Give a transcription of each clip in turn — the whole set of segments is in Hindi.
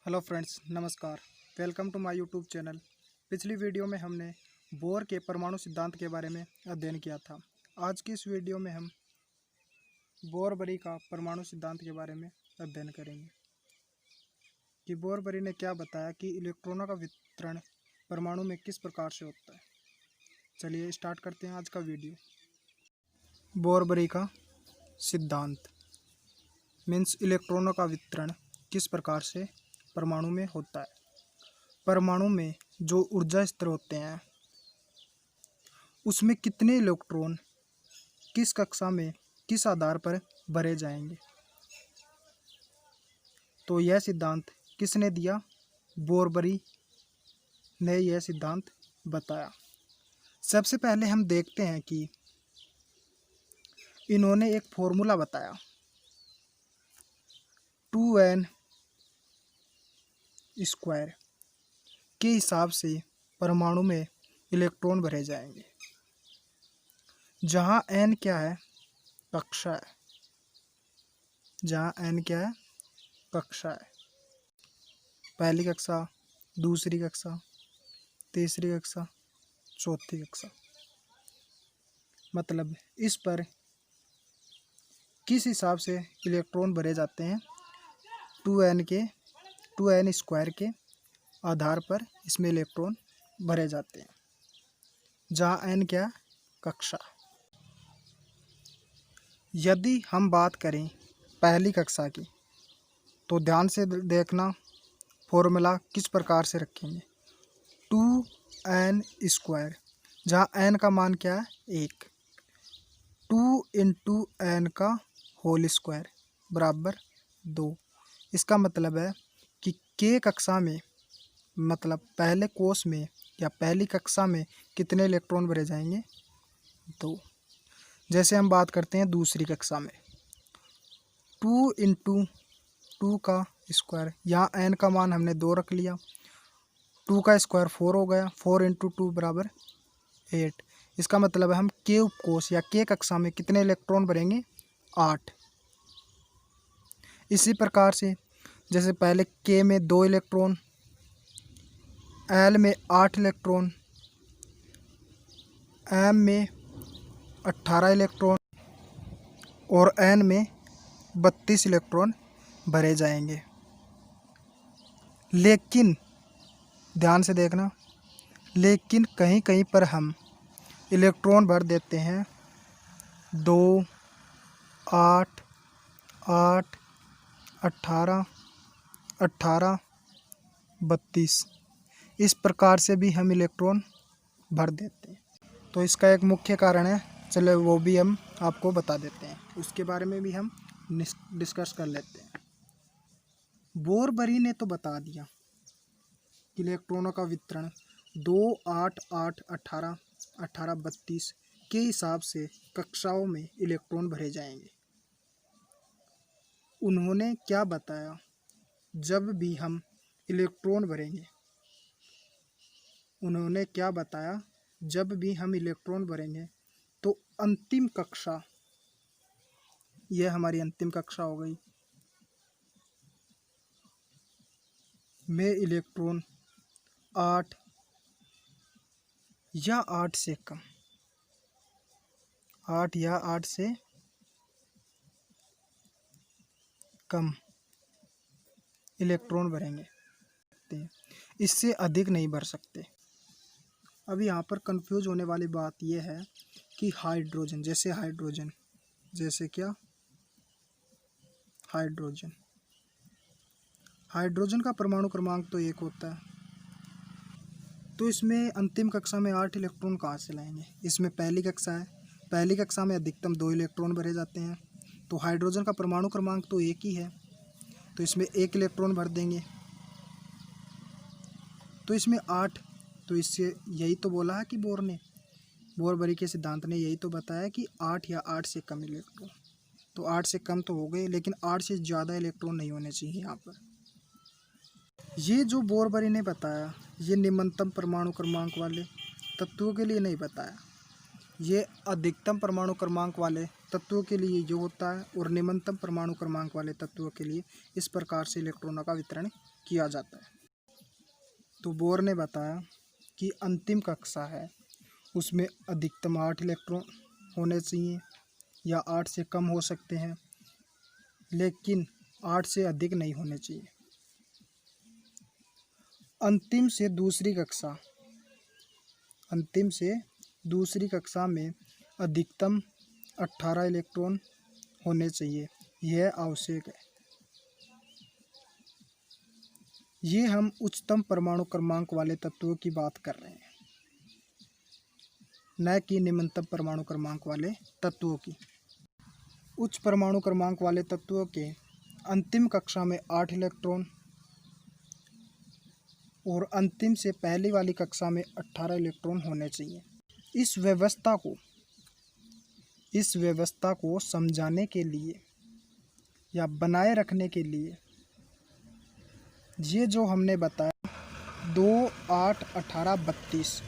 हेलो फ्रेंड्स, नमस्कार। Welcome to my YouTube channel. पिछली वीडियो में हमने बोर के परमाणु सिद्धांत के बारे में अध्ययन किया था। आज की इस वीडियो में हम बोरबरी का परमाणु सिद्धांत के बारे में अध्ययन करेंगे कि बोरबरी ने क्या बताया कि इलेक्ट्रॉनों का वितरण परमाणु में किस प्रकार से होता है। चलिए स्टार्ट करते हैं आज का वीडियो। बोरबरी का सिद्धांत मीन्स इलेक्ट्रॉनों का वितरण किस प्रकार से परमाणु में होता है। परमाणु में जो ऊर्जा स्तर होते हैं उसमें कितने इलेक्ट्रॉन किस कक्षा में किस आधार पर भरे जाएंगे। तो यह सिद्धांत किसने दिया? बोरबरी ने यह सिद्धांत बताया। सबसे पहले हम देखते हैं कि इन्होंने एक फॉर्मूला बताया 2n स्क्वायर के हिसाब से परमाणु में इलेक्ट्रॉन भरे जाएंगे, जहाँ n क्या है? कक्षा है। जहाँ n क्या है? कक्षा है। पहली कक्षा, दूसरी कक्षा, तीसरी कक्षा, चौथी कक्षा। मतलब इस पर किस हिसाब से इलेक्ट्रॉन भरे जाते हैं? 2n स्क्वायर के आधार पर इसमें इलेक्ट्रॉन भरे जाते हैं, जहाँ n क्या? कक्षा। यदि हम बात करें पहली कक्षा की तो ध्यान से देखना फॉर्मूला किस प्रकार से रखेंगे। 2n स्क्वायर, जहाँ n का मान क्या है? 1। 2 इंटू n का होल स्क्वायर बराबर 2। इसका मतलब है कि k कक्षा में, मतलब पहले कोष में या पहली कक्षा में कितने इलेक्ट्रॉन भरे जाएंगे? 2। जैसे हम बात करते हैं दूसरी कक्षा में, 2 इंटू 2 का स्क्वायर, यहाँ n का मान हमने 2 रख लिया, 2 का स्क्वायर 4 हो गया, 4 इंटू 2 बराबर 8। इसका मतलब है हम k उपकोष या k कक्षा में कितने इलेक्ट्रॉन भरेंगे? 8। इसी प्रकार से जैसे पहले k में 2 इलेक्ट्रॉन, l में 8 इलेक्ट्रॉन, m में 18 इलेक्ट्रॉन और n में 32 इलेक्ट्रॉन भरे जाएंगे। लेकिन ध्यान से देखना, लेकिन कहीं कहीं पर हम इलेक्ट्रॉन भर देते हैं 2, 8, 8, 18, 18, 32। इस प्रकार से भी हम इलेक्ट्रॉन भर देते हैं। तो इसका एक मुख्य कारण है, चले वो भी हम आपको बता देते हैं, उसके बारे में भी हम डिस्कस कर लेते हैं। बोरबरी ने तो बता दिया कि इलेक्ट्रॉनों का वितरण 2, 8, 8, 18, 18, 32 के हिसाब से कक्षाओं में इलेक्ट्रॉन भरे जाएंगे। उन्होंने क्या बताया? जब भी हम इलेक्ट्रॉन भरेंगे, उन्होंने क्या बताया? जब भी हम इलेक्ट्रॉन भरेंगे तो अंतिम कक्षा, यह हमारी अंतिम कक्षा हो गई, में इलेक्ट्रॉन 8 या 8 से कम, 8 या 8 से कम इलेक्ट्रॉन भरेंगे। इससे अधिक नहीं भर सकते। अब यहाँ पर कंफ्यूज होने वाली बात यह है कि हाइड्रोजन, जैसे क्या? हाइड्रोजन का परमाणु क्रमांक तो 1 होता है, तो इसमें अंतिम कक्षा में 8 इलेक्ट्रॉन कहाँ से लाएंगे? इसमें पहली कक्षा है, पहली कक्षा में अधिकतम 2 इलेक्ट्रॉन भरे जाते हैं, तो हाइड्रोजन का परमाणु क्रमांक तो 1 ही है, तो इसमें 1 इलेक्ट्रॉन भर देंगे, तो इसमें 8। तो इससे यही तो बोला है कि बोरबरी के सिद्धांत ने यही तो बताया कि 8 या 8 से कम इलेक्ट्रॉन। तो 8 से कम तो हो गए, लेकिन 8 से ज़्यादा इलेक्ट्रॉन नहीं होने चाहिए यहाँ पर। ये जो बोरबरी ने बताया, ये निम्नतम परमाणु क्रमांक वाले तत्वों के लिए नहीं बताया, ये अधिकतम परमाणु क्रमांक वाले तत्वों के लिए जो होता है और निम्नतम परमाणु क्रमांक वाले तत्वों के लिए इस प्रकार से इलेक्ट्रॉनों का वितरण किया जाता है। तो बोर ने बताया कि अंतिम कक्षा है उसमें अधिकतम 8 इलेक्ट्रॉन होने चाहिए या 8 से कम हो सकते हैं, लेकिन 8 से अधिक नहीं होने चाहिए। अंतिम से दूसरी कक्षा में अधिकतम 18 इलेक्ट्रॉन होने चाहिए, यह आवश्यक है। ये हम उच्चतम परमाणु क्रमांक वाले तत्वों की बात कर रहे हैं, न कि निम्नतम परमाणु क्रमांक वाले तत्वों की। उच्च परमाणु क्रमांक वाले तत्वों के अंतिम कक्षा में 8 इलेक्ट्रॉन और अंतिम से पहली वाली कक्षा में 18 इलेक्ट्रॉन होने चाहिए। इस व्यवस्था को समझाने के लिए या बनाए रखने के लिए ये जो हमने बताया 2, 8, 18, 32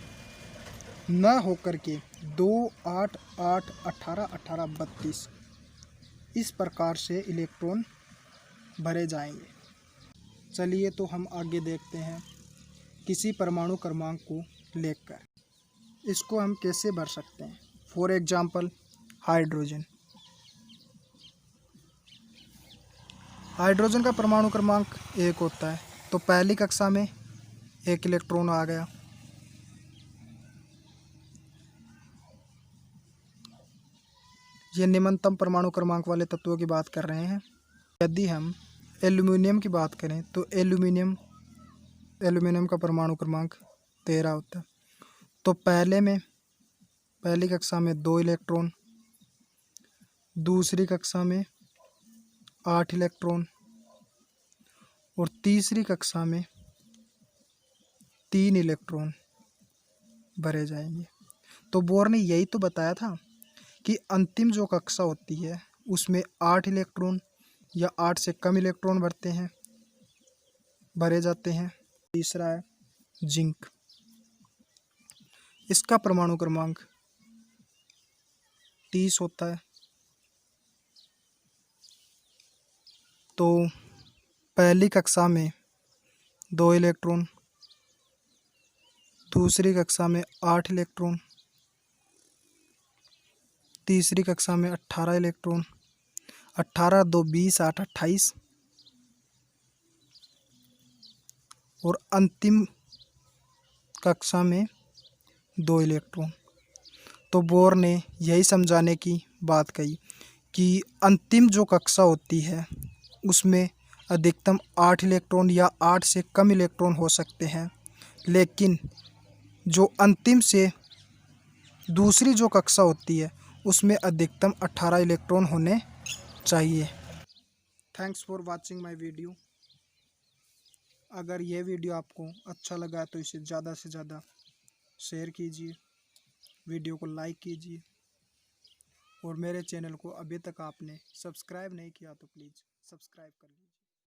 न होकर के 2, 8, 8, 18, 18, 32 इस प्रकार से इलेक्ट्रॉन भरे जाएंगे। चलिए तो हम आगे देखते हैं किसी परमाणु क्रमांक को लेकर इसको हम कैसे भर सकते हैं। फॉर एग्जाम्पल हाइड्रोजन का परमाणु क्रमांक 1 होता है, तो पहली कक्षा में 1 इलेक्ट्रॉन आ गया। ये निम्नतम परमाणु क्रमांक वाले तत्वों की बात कर रहे हैं। यदि हम एल्यूमिनियम की बात करें तो एल्यूमिनियम का परमाणु क्रमांक 13 होता है। तो पहली कक्षा में 2 इलेक्ट्रॉन, दूसरी कक्षा में 8 इलेक्ट्रॉन और तीसरी कक्षा में 3 इलेक्ट्रॉन भरे जाएंगे। तो बोर ने यही तो बताया था कि अंतिम जो कक्षा होती है उसमें 8 इलेक्ट्रॉन या 8 से कम इलेक्ट्रॉन भरे जाते हैं। तीसरा है जिंक। इसका परमाणु क्रमांक 30 होता है। तो पहली कक्षा में 2 इलेक्ट्रॉन, दूसरी कक्षा में 8 इलेक्ट्रॉन, तीसरी कक्षा में 18 इलेक्ट्रॉन। 18, 2, 20, 8, 28 और अंतिम कक्षा में 2 इलेक्ट्रॉन। तो बोर ने यही समझाने की बात कही कि अंतिम जो कक्षा होती है उसमें अधिकतम 8 इलेक्ट्रॉन या 8 से कम इलेक्ट्रॉन हो सकते हैं, लेकिन जो अंतिम से दूसरी जो कक्षा होती है उसमें अधिकतम 18 इलेक्ट्रॉन होने चाहिए। Thanks for watching my video. अगर यह वीडियो आपको अच्छा लगा तो इसे ज़्यादा से ज़्यादा शेयर कीजिए, वीडियो को लाइक कीजिए और मेरे चैनल को अभी तक आपने सब्सक्राइब नहीं किया तो प्लीज़ सब्सक्राइब कर लीजिए।